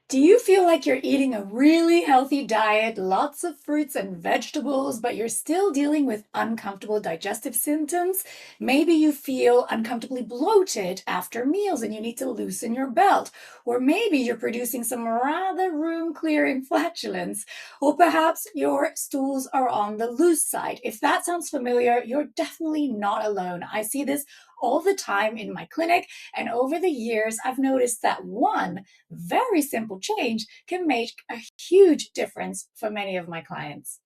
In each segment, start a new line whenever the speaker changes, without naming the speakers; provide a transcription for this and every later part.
Do you feel like you're eating a really healthy diet, lots of fruits and vegetables, but you're still dealing with uncomfortable digestive symptoms? Maybe you feel uncomfortably bloated after meals and you need to loosen your belt. Or maybe you're producing some rather room clearing flatulence. Or perhaps your stools are on the loose side. If that sounds familiar, you're definitely not alone. I see this all the time in my clinic, and over the years, I've noticed that one very simple change can make a huge difference for many of my clients.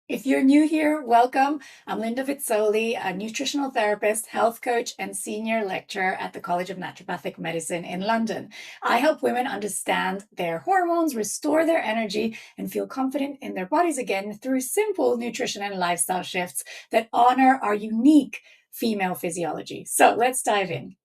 If you're new here, welcome. I'm Linda Vezzoli, a nutritional therapist, health coach, and senior lecturer at the College of Naturopathic Medicine in London. I help women understand their hormones, restore their energy, and feel confident in their bodies again through simple nutrition and lifestyle shifts that honor our unique female physiology. So let's dive in.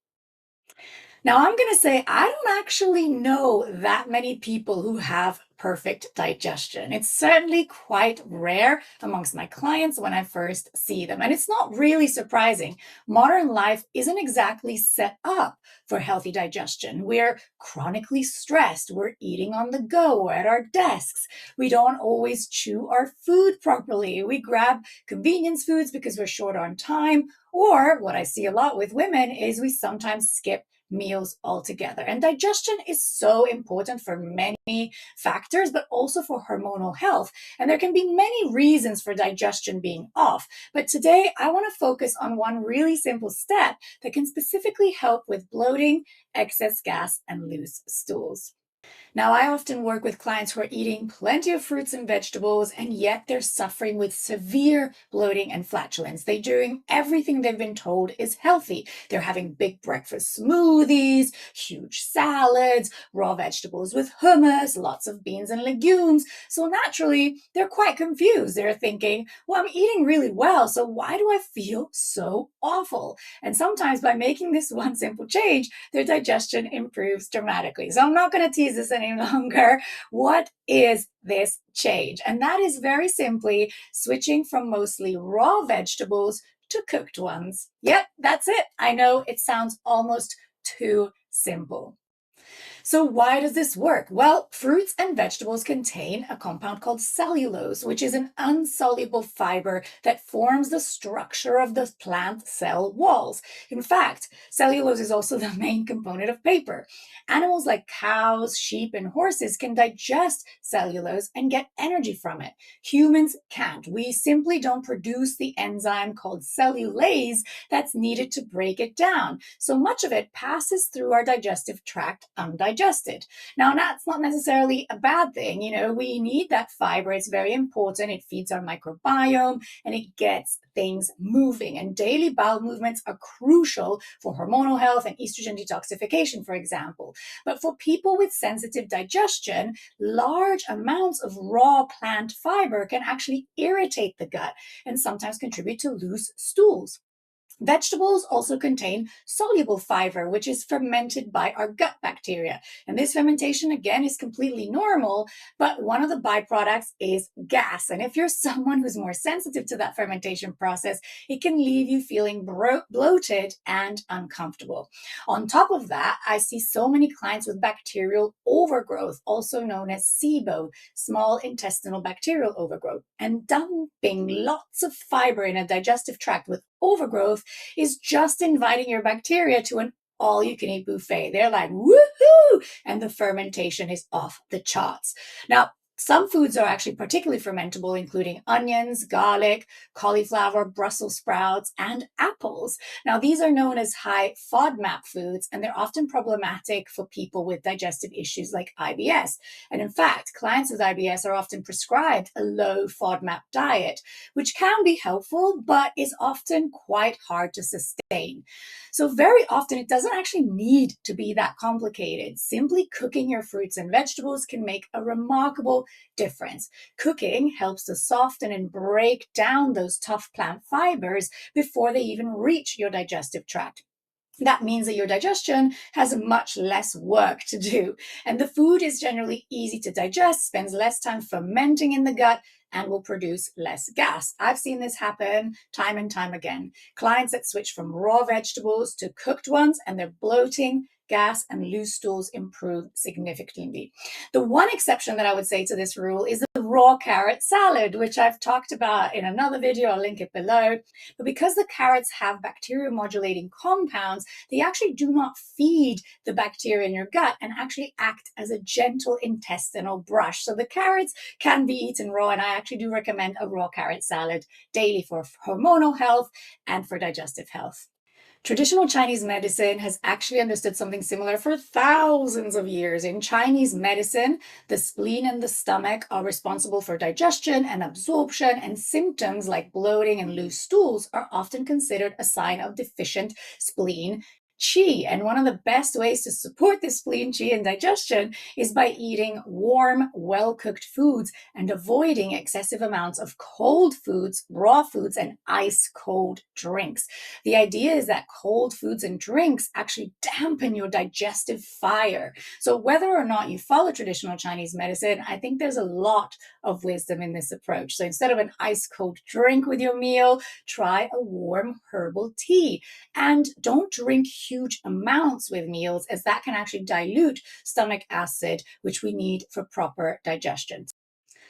Now, I'm going to say I don't actually know that many people who have perfect digestion. It's certainly quite rare amongst my clients when I first see them. And it's not really surprising. Modern life isn't exactly set up for healthy digestion. We're chronically stressed. We're eating on the go at our desks. We don't always chew our food properly. We grab convenience foods because we're short on time. Or what I see a lot with women is we sometimes skip meals altogether. And digestion is so important for many factors, but also for hormonal health. And there can be many reasons for digestion being off. But today, I want to focus on one really simple step that can specifically help with bloating, excess gas, and loose stools. Now, I often work with clients who are eating plenty of fruits and vegetables, and yet they're suffering with severe bloating and flatulence. They're doing everything they've been told is healthy. They're having big breakfast smoothies, huge salads, raw vegetables with hummus, lots of beans and legumes. So naturally, they're quite confused. They're thinking, well, I'm eating really well, so why do I feel so awful? And sometimes by making this one simple change, their digestion improves dramatically. So I'm not going to tease this any longer. What is this change? And that is very simply switching from mostly raw vegetables to cooked ones. Yep, that's it. I know it sounds almost too simple. So why does this work? Well, fruits and vegetables contain a compound called cellulose, which is an insoluble fiber that forms the structure of the plant cell walls. In fact, cellulose is also the main component of paper. Animals like cows, sheep, and horses can digest cellulose and get energy from it. Humans can't. We simply don't produce the enzyme called cellulase that's needed to break it down. So much of it passes through our digestive tract undigested. Now, that's not necessarily a bad thing. We need that fiber. It's very important. It feeds our microbiome and it gets things moving. And daily bowel movements are crucial for hormonal health and estrogen detoxification, for example. But for people with sensitive digestion, large amounts of raw plant fiber can actually irritate the gut and sometimes contribute to loose stools. Vegetables also contain soluble fiber, which is fermented by our gut bacteria. And this fermentation, again, is completely normal, but one of the byproducts is gas. And if you're someone who's more sensitive to that fermentation process, it can leave you feeling bloated and uncomfortable. On top of that, I see so many clients with bacterial overgrowth, also known as SIBO, small intestinal bacterial overgrowth. And dumping lots of fiber in a digestive tract with overgrowth is just inviting your bacteria to an all-you-can-eat buffet. They're like, woohoo! And the fermentation is off the charts. Now, some foods are actually particularly fermentable, including onions, garlic, cauliflower, Brussels sprouts, and apples. Now, these are known as high FODMAP foods, and they're often problematic for people with digestive issues like IBS. And in fact, clients with IBS are often prescribed a low FODMAP diet, which can be helpful, but is often quite hard to sustain. So very often it doesn't actually need to be that complicated. Simply cooking your fruits and vegetables can make a remarkable difference. Cooking helps to soften and break down those tough plant fibers before they even reach your digestive tract. That means that your digestion has much less work to do. And the food is generally easy to digest, spends less time fermenting in the gut, and will produce less gas. I've seen this happen time and time again. Clients that switch from raw vegetables to cooked ones and they're bloating gas and loose stools improve significantly. The one exception that I would say to this rule is the raw carrot salad, which I've talked about in another video. I'll link it below. But because the carrots have bacteria modulating compounds, they actually do not feed the bacteria in your gut and actually act as a gentle intestinal brush. So the carrots can be eaten raw, and I actually do recommend a raw carrot salad daily for hormonal health and for digestive health. Traditional Chinese medicine has actually understood something similar for thousands of years. In Chinese medicine, the spleen and the stomach are responsible for digestion and absorption, and symptoms like bloating and loose stools are often considered a sign of deficient spleen qi. And one of the best ways to support this spleen qi and digestion is by eating warm, well-cooked foods and avoiding excessive amounts of cold foods, raw foods, and ice-cold drinks. The idea is that cold foods and drinks actually dampen your digestive fire. So whether or not you follow traditional Chinese medicine, I think there's a lot of wisdom in this approach. So instead of an ice-cold drink with your meal, try a warm herbal tea. And don't drink huge amounts with meals, as that can actually dilute stomach acid, which we need for proper digestion.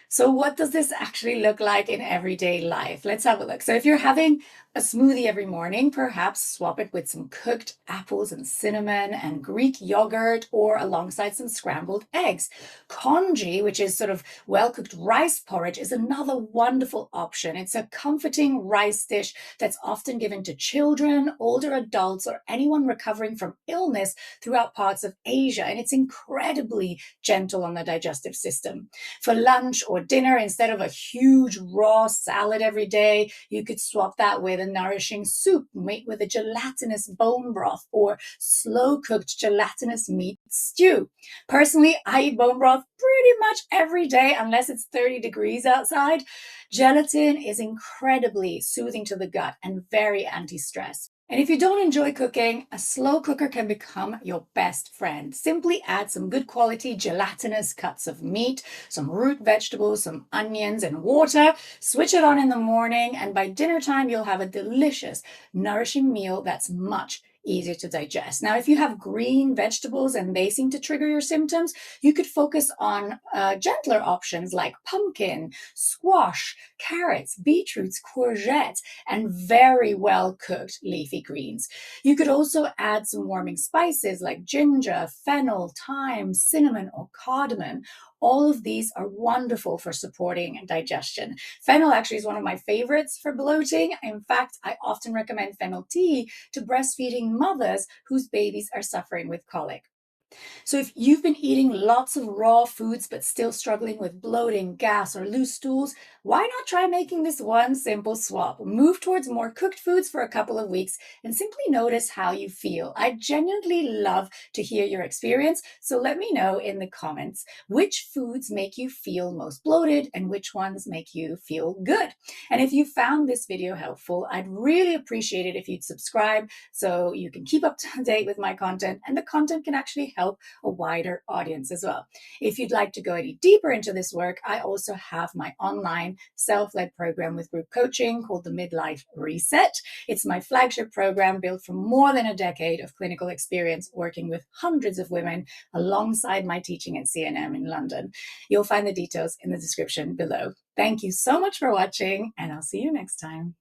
So what does this actually look like in everyday life? Let's have a look. So if you're having a smoothie every morning, perhaps swap it with some cooked apples and cinnamon and Greek yogurt, or alongside some scrambled eggs. Congee, which is sort of well-cooked rice porridge, is another wonderful option. It's a comforting rice dish that's often given to children, older adults, or anyone recovering from illness throughout parts of Asia. And it's incredibly gentle on the digestive system. For lunch or dinner, instead of a huge raw salad every day, you could swap that with a nourishing soup made with a gelatinous bone broth or slow-cooked gelatinous meat stew. Personally, I eat bone broth pretty much every day unless it's 30 degrees outside. Gelatin is incredibly soothing to the gut and very anti-stress. And if you don't enjoy cooking, a slow cooker can become your best friend. Simply add some good quality gelatinous cuts of meat, some root vegetables, some onions, and water. Switch it on in the morning, and by dinner time, you'll have a delicious, nourishing meal that's much easier to digest. Now, if you have green vegetables and they seem to trigger your symptoms, you could focus on gentler options like pumpkin, squash, carrots, beetroots, courgettes, and very well cooked leafy greens. You could also add some warming spices like ginger, fennel, thyme, cinnamon, or cardamom. All of these are wonderful for supporting digestion. Fennel actually is one of my favorites for bloating. In fact, I often recommend fennel tea to breastfeeding mothers whose babies are suffering with colic. So if you've been eating lots of raw foods but still struggling with bloating, gas, or loose stools, why not try making this one simple swap? Move towards more cooked foods for a couple of weeks and simply notice how you feel. I genuinely love to hear your experience, so let me know in the comments which foods make you feel most bloated and which ones make you feel good. And if you found this video helpful, I'd really appreciate it if you'd subscribe so you can keep up to date with my content, and the content can actually help a wider audience as well. If you'd like to go any deeper into this work, I also have my online self-led program with group coaching called the Midlife Reset. It's my flagship program built from more than a decade of clinical experience working with hundreds of women alongside my teaching at CNM in London. You'll find the details in the description below. Thank you so much for watching, and I'll see you next time.